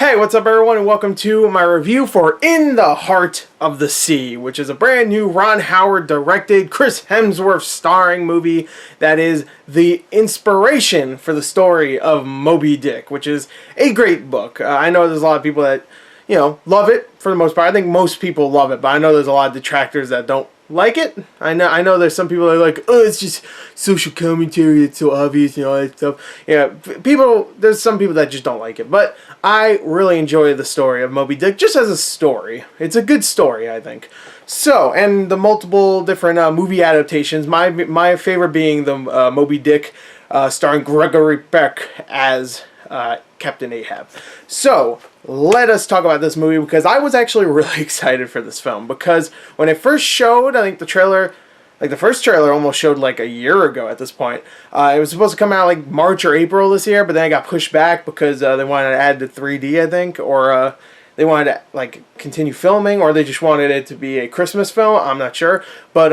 Hey, what's up everyone, and welcome to my review for In the Heart of the Sea, which is a brand new Ron Howard directed, Chris Hemsworth starring movie that is the inspiration for the story of Moby Dick, which is a great book. I know there's a lot of people that, love it for the most part. I think most people love it, but I know there's a lot of detractors that don't like it. I know there's some people that are like, oh, it's just social commentary, it's so obvious, all that stuff. Yeah, there's some people that just don't like it, but I really enjoy the story of Moby Dick just as a story. It's a good story, I think. So, and the multiple different movie adaptations, my favorite being the Moby Dick starring Gregory Peck as Captain Ahab. So, let us talk about this movie because I was actually really excited for this film because when it first showed, I think the first trailer almost showed like a year ago at this point. It was supposed to come out like March or April this year, but then it got pushed back because they wanted to add the 3D, I think, or they wanted to like continue filming, or they just wanted it to be a Christmas film. I'm not sure, but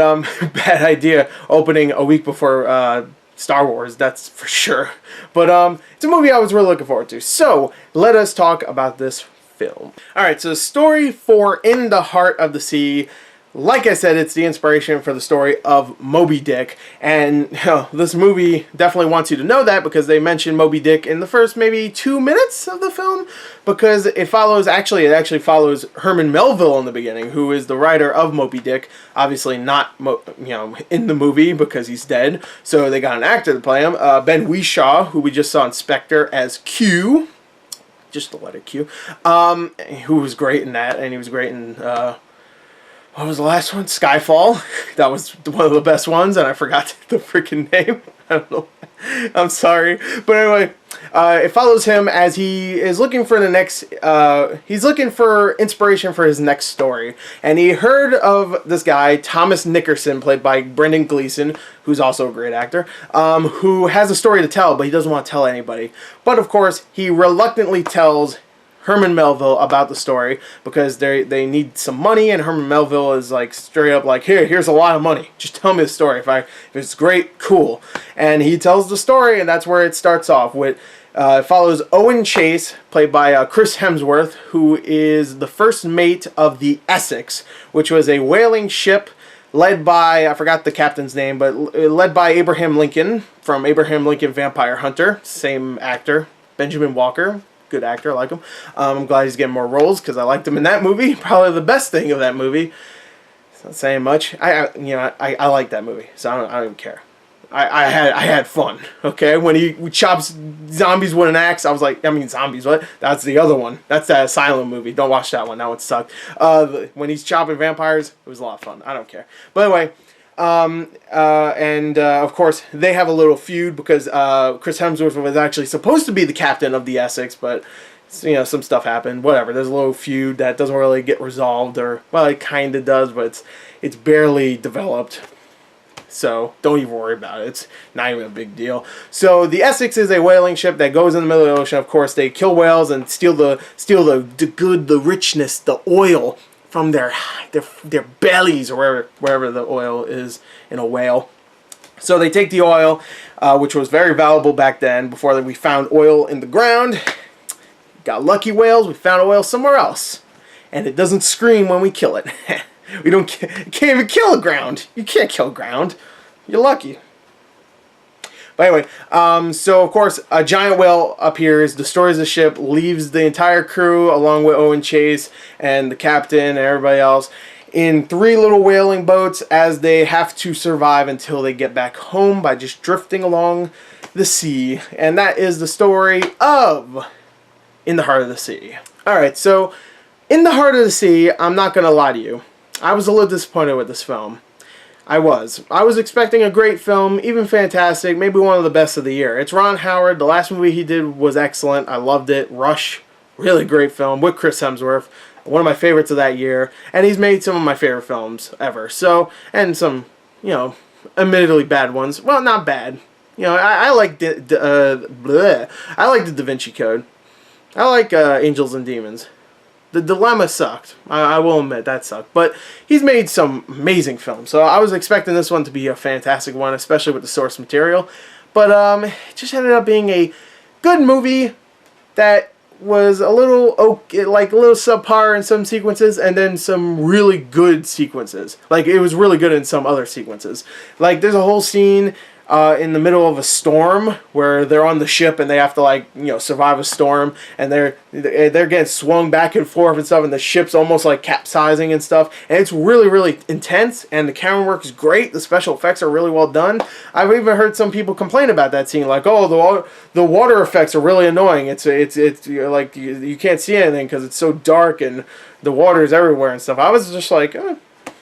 bad idea opening a week before Star Wars, that's for sure. But it's a movie I was really looking forward to. So let us talk about this film. Alright, so the story for In the Heart of the Sea, like I said, it's the inspiration for the story of Moby Dick. And this movie definitely wants you to know that because they mention Moby Dick in the first maybe 2 minutes of the film. Because it actually follows Herman Melville in the beginning, who is the writer of Moby Dick. Obviously not, in the movie because he's dead. So they got an actor to play him. Ben Whishaw, who we just saw in Spectre as Q. Just the letter Q. Who was great in that, and he was great in... what was the last one? Skyfall. That was one of the best ones, and I forgot the freaking name. I don't know. I'm sorry. But anyway, it follows him as he is looking for the next... he's looking for inspiration for his next story. And he heard of this guy, Thomas Nickerson, played by Brendan Gleeson, who's also a great actor, who has a story to tell, but he doesn't want to tell anybody. But of course, he reluctantly tells Herman Melville about the story because they need some money, and Herman Melville is like straight up like, here's a lot of money, just tell me the story. If it's great, cool. And he tells the story, and that's where it starts off with. It follows Owen Chase, played by Chris Hemsworth, who is the first mate of the Essex, which was a whaling ship led by, I forgot the captain's name, but led by Abraham Lincoln from Abraham Lincoln Vampire Hunter, same actor, Benjamin Walker. Good actor, I like him. I'm glad he's getting more roles because I liked him in that movie. Probably the best thing of that movie. It's not saying much. I like that movie, so I don't even care. I had fun. Okay, when he chops zombies with an axe, I was like, zombies. What? That's the other one. That's that Asylum movie. Don't watch that one. That one sucked. When he's chopping vampires, it was a lot of fun. I don't care. But anyway. Of course, they have a little feud because Chris Hemsworth was actually supposed to be the captain of the Essex, but some stuff happened. Whatever. There's a little feud that doesn't really get resolved, or well, it kind of does, but it's barely developed. So don't even worry about it. It's not even a big deal. So the Essex is a whaling ship that goes in the middle of the ocean. Of course, they kill whales and steal the good, the richness, the oil from their bellies, or wherever the oil is in a whale. So they take the oil, which was very valuable back then, before we found oil in the ground. Got lucky whales, we found oil somewhere else. And it doesn't scream when we kill it. We can't even kill a ground. You can't kill ground. You're lucky. But anyway, so of course a giant whale appears, destroys the ship, leaves the entire crew along with Owen Chase and the captain and everybody else in 3 little whaling boats as they have to survive until they get back home by just drifting along the sea. And that is the story of In the Heart of the Sea. Alright, so In the Heart of the Sea, I'm not going to lie to you, I was a little disappointed with this film. I was expecting a great film, even fantastic, maybe one of the best of the year. It's Ron Howard. The last movie he did was excellent. I loved it. Rush, really great film with Chris Hemsworth. One of my favorites of that year. And he's made some of my favorite films ever. So, and some, admittedly bad ones. Well, not bad. I like I like the Da Vinci Code. I like Angels and Demons. The Dilemma sucked. I will admit that sucked. But he's made some amazing films. So I was expecting this one to be a fantastic one, especially with the source material. But it just ended up being a good movie that was a little okay, like a little subpar in some sequences, and then some really good sequences. Like it was really good in some other sequences. Like there's a whole scene in the middle of a storm where they're on the ship and they have to, like, you know, survive a storm, and they're getting swung back and forth and stuff, and the ship's almost like capsizing and stuff, and it's really, really intense, and the camera work is great. The special effects are really well done. I've even heard some people complain about that scene, like, oh, the water effects are really annoying. It's like you can't see anything because it's so dark and the water is everywhere and stuff. I was just like,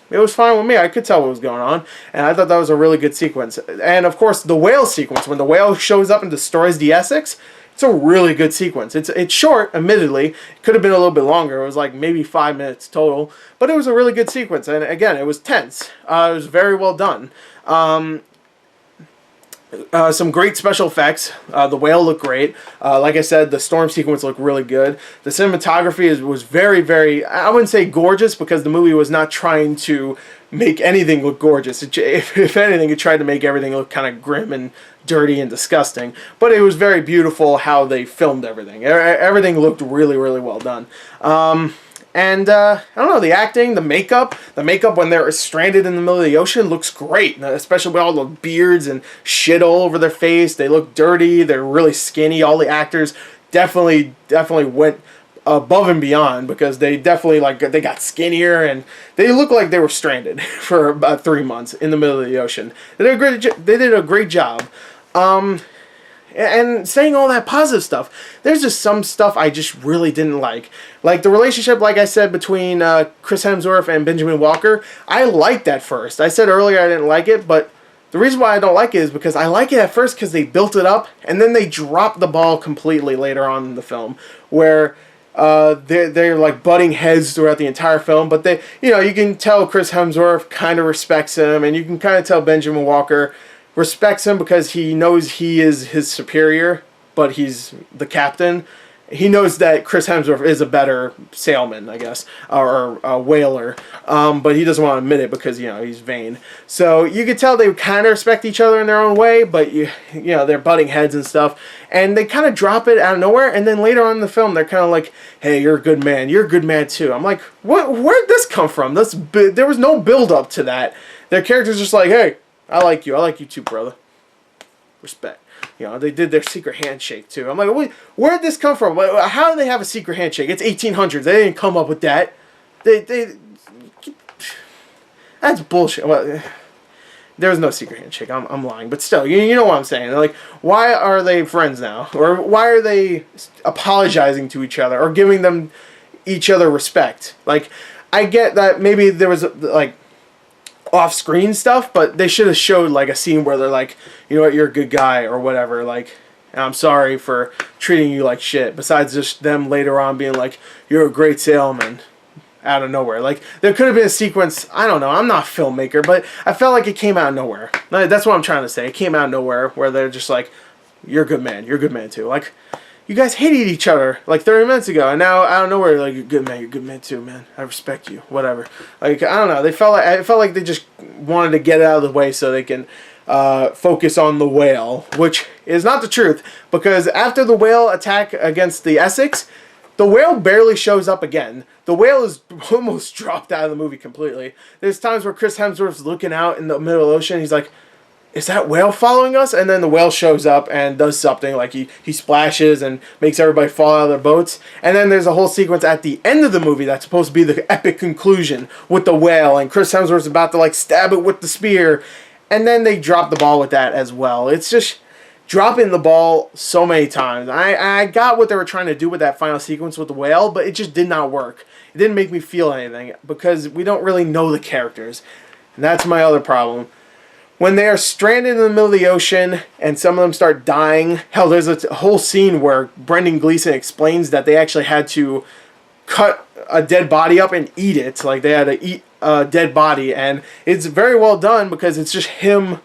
it was fine with me. I could tell what was going on, and I thought that was a really good sequence. And of course, the whale sequence, when the whale shows up and destroys the Essex, it's a really good sequence. It's short, admittedly. It could have been a little bit longer. It was like maybe 5 minutes total, but it was a really good sequence. And again, it was tense. It was very well done. Some great special effects. The whale looked great. Like I said, the storm sequence looked really good. The cinematography was very, very, I wouldn't say gorgeous, because the movie was not trying to make anything look gorgeous. If anything, it tried to make everything look kind of grim and dirty and disgusting. But it was very beautiful how they filmed everything. Everything looked really, really well done. And I don't know, the acting, the makeup when they're stranded in the middle of the ocean looks great, especially with all the beards and shit all over their face. They look dirty. They're really skinny. All the actors definitely went above and beyond, because they definitely, like, they got skinnier, and they looked like they were stranded for about 3 months in the middle of the ocean. They did a great job. And saying all that positive stuff, there's just some stuff I just really didn't like. Like the relationship, like I said, between Chris Hemsworth and Benjamin Walker. I liked that first. I said earlier I didn't like it, but the reason why I don't like it is because I like it at first because they built it up, and then they dropped the ball completely later on in the film, where they're like butting heads throughout the entire film. But they, you know, you can tell Chris Hemsworth kind of respects him, and you can kind of tell Benjamin Walker respects him because he knows he is his superior, but he's the captain. He knows that Chris Hemsworth is a better sailman, I guess, or a whaler, but he doesn't want to admit it because, you know, he's vain. So you could tell they kind of respect each other in their own way, but you know, they're butting heads and stuff, and they kind of drop it out of nowhere. And then later on in the film, they're kind of like, "Hey, you're a good man. You're a good man too." I'm like, what? Where'd this come from? There was no build up to that. Their character's just like, "Hey, I like you. I like you too, brother. Respect." You know, they did their secret handshake too. I'm like, where'd this come from? How do they have a secret handshake? It's 1800s. They didn't come up with that. That's bullshit. Well, there was no secret handshake. I'm lying, but still, you know what I'm saying. Like, why are they friends now, or why are they apologizing to each other or giving them each other respect? Like, I get that maybe there was like off-screen stuff, but they should have showed like a scene where they're like, "You know what, you're a good guy," or whatever, like, "I'm sorry for treating you like shit," besides just them later on being like, "You're a great sailman," out of nowhere. Like, there could have been a sequence, I don't know, I'm not a filmmaker, but I felt like it came out of nowhere. That's what I'm trying to say. It came out of nowhere, where they're just like, "You're a good man, you're a good man too." Like, you guys hated each other like 30 minutes ago, and now out of nowhere, like, "You're a good man too, man. I respect you," whatever. Like, I don't know. I felt like they just wanted to get it out of the way so they can focus on the whale, which is not the truth, because after the whale attack against the Essex, the whale barely shows up again. The whale is almost dropped out of the movie completely. There's times where Chris Hemsworth's looking out in the middle of the ocean, he's like, "Is that whale following us?" And then the whale shows up and does something, like he splashes and makes everybody fall out of their boats. And then there's a whole sequence at the end of the movie that's supposed to be the epic conclusion with the whale, and Chris Hemsworth's about to like stab it with the spear, and then they drop the ball with that as well. It's just dropping the ball so many times. I got what they were trying to do with that final sequence with the whale, but it just did not work. It didn't make me feel anything because we don't really know the characters. And that's my other problem. When they are stranded in the middle of the ocean and some of them start dying, hell, there's a whole scene where Brendan Gleeson explains that they actually had to cut a dead body up and eat it. Like, they had to eat a dead body, and it's very well done because it's just him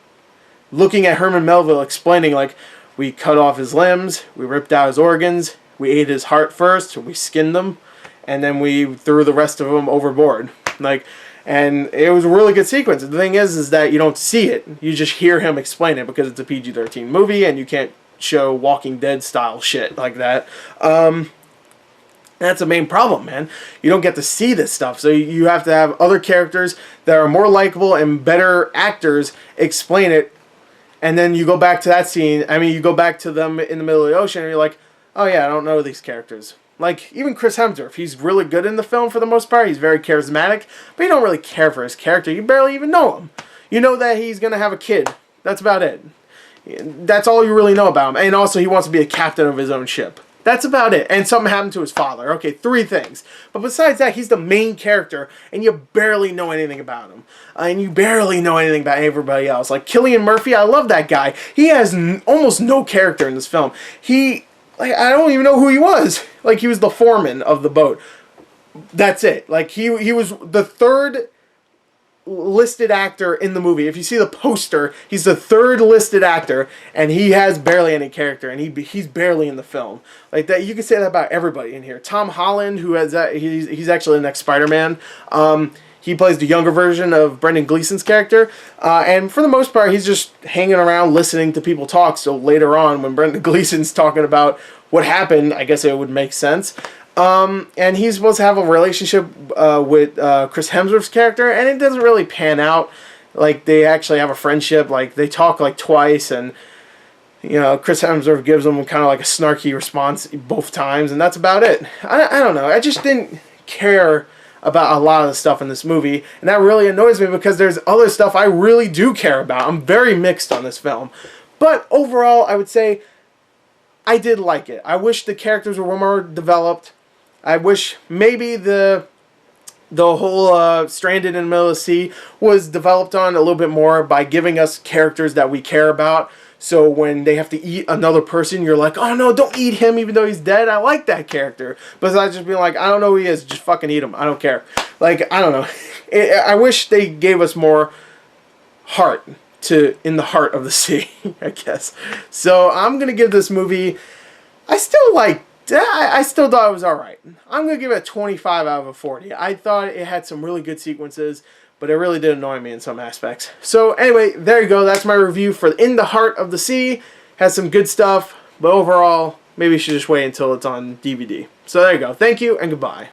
looking at Herman Melville explaining, like, "We cut off his limbs, we ripped out his organs, we ate his heart first, we skinned them, and then we threw the rest of them overboard." Like, and it was a really good sequence. The thing is that you don't see it. You just hear him explain it because it's a PG-13 movie and you can't show Walking Dead style shit like that. That's the main problem, man. You don't get to see this stuff, so you have to have other characters that are more likable and better actors explain it, and then you go back to that scene. I mean, you go back to them in the middle of the ocean, and you're like, oh yeah, I don't know these characters. Like, even Chris Hemsworth, he's really good in the film for the most part. He's very charismatic, but you don't really care for his character. You barely even know him. You know that he's going to have a kid. That's about it. That's all you really know about him. And also, he wants to be a captain of his own ship. That's about it. And something happened to his father. Okay, 3 things. But besides that, he's the main character, and you barely know anything about him. And you barely know anything about everybody else. Like, Cillian Murphy, I love that guy. He has almost no character in this film. Like, I don't even know who he was. Like, he was the foreman of the boat. That's it. Like, he was the 3rd listed actor in the movie. If you see the poster, he's the 3rd listed actor, and he has barely any character, and he's barely in the film. Like that, you can say that about everybody in here. Tom Holland, who has he's actually the next Spider-Man. He plays the younger version of Brendan Gleeson's character, and for the most part, he's just hanging around listening to people talk. So later on, when Brendan Gleeson's talking about what happened, I guess it would make sense. And he's supposed to have a relationship with Chris Hemsworth's character, and it doesn't really pan out. Like, they actually have a friendship. Like, they talk like twice, and you know, Chris Hemsworth gives him kind of like a snarky response both times, and that's about it. I don't know. I just didn't care about a lot of the stuff in this movie, and that really annoys me because there's other stuff I really do care about. I'm very mixed on this film. But overall, I would say I did like it. I wish the characters were more developed. I wish maybe the whole stranded in the middle of the sea was developed on a little bit more by giving us characters that we care about. So when they have to eat another person, you're like, oh no, don't eat him even though he's dead. I like that character. Besides just being like, I don't know who he is, just fucking eat him. I don't care. Like, I don't know. I wish they gave us more heart in the heart of the sea, I guess. So I'm going to give this movie, I still thought it was alright. I'm going to give it a 25 out of a 40. I thought it had some really good sequences, but it really did annoy me in some aspects. So anyway, there you go. That's my review for In the Heart of the Sea. Has some good stuff, but overall, maybe you should just wait until it's on DVD. So there you go. Thank you, and goodbye.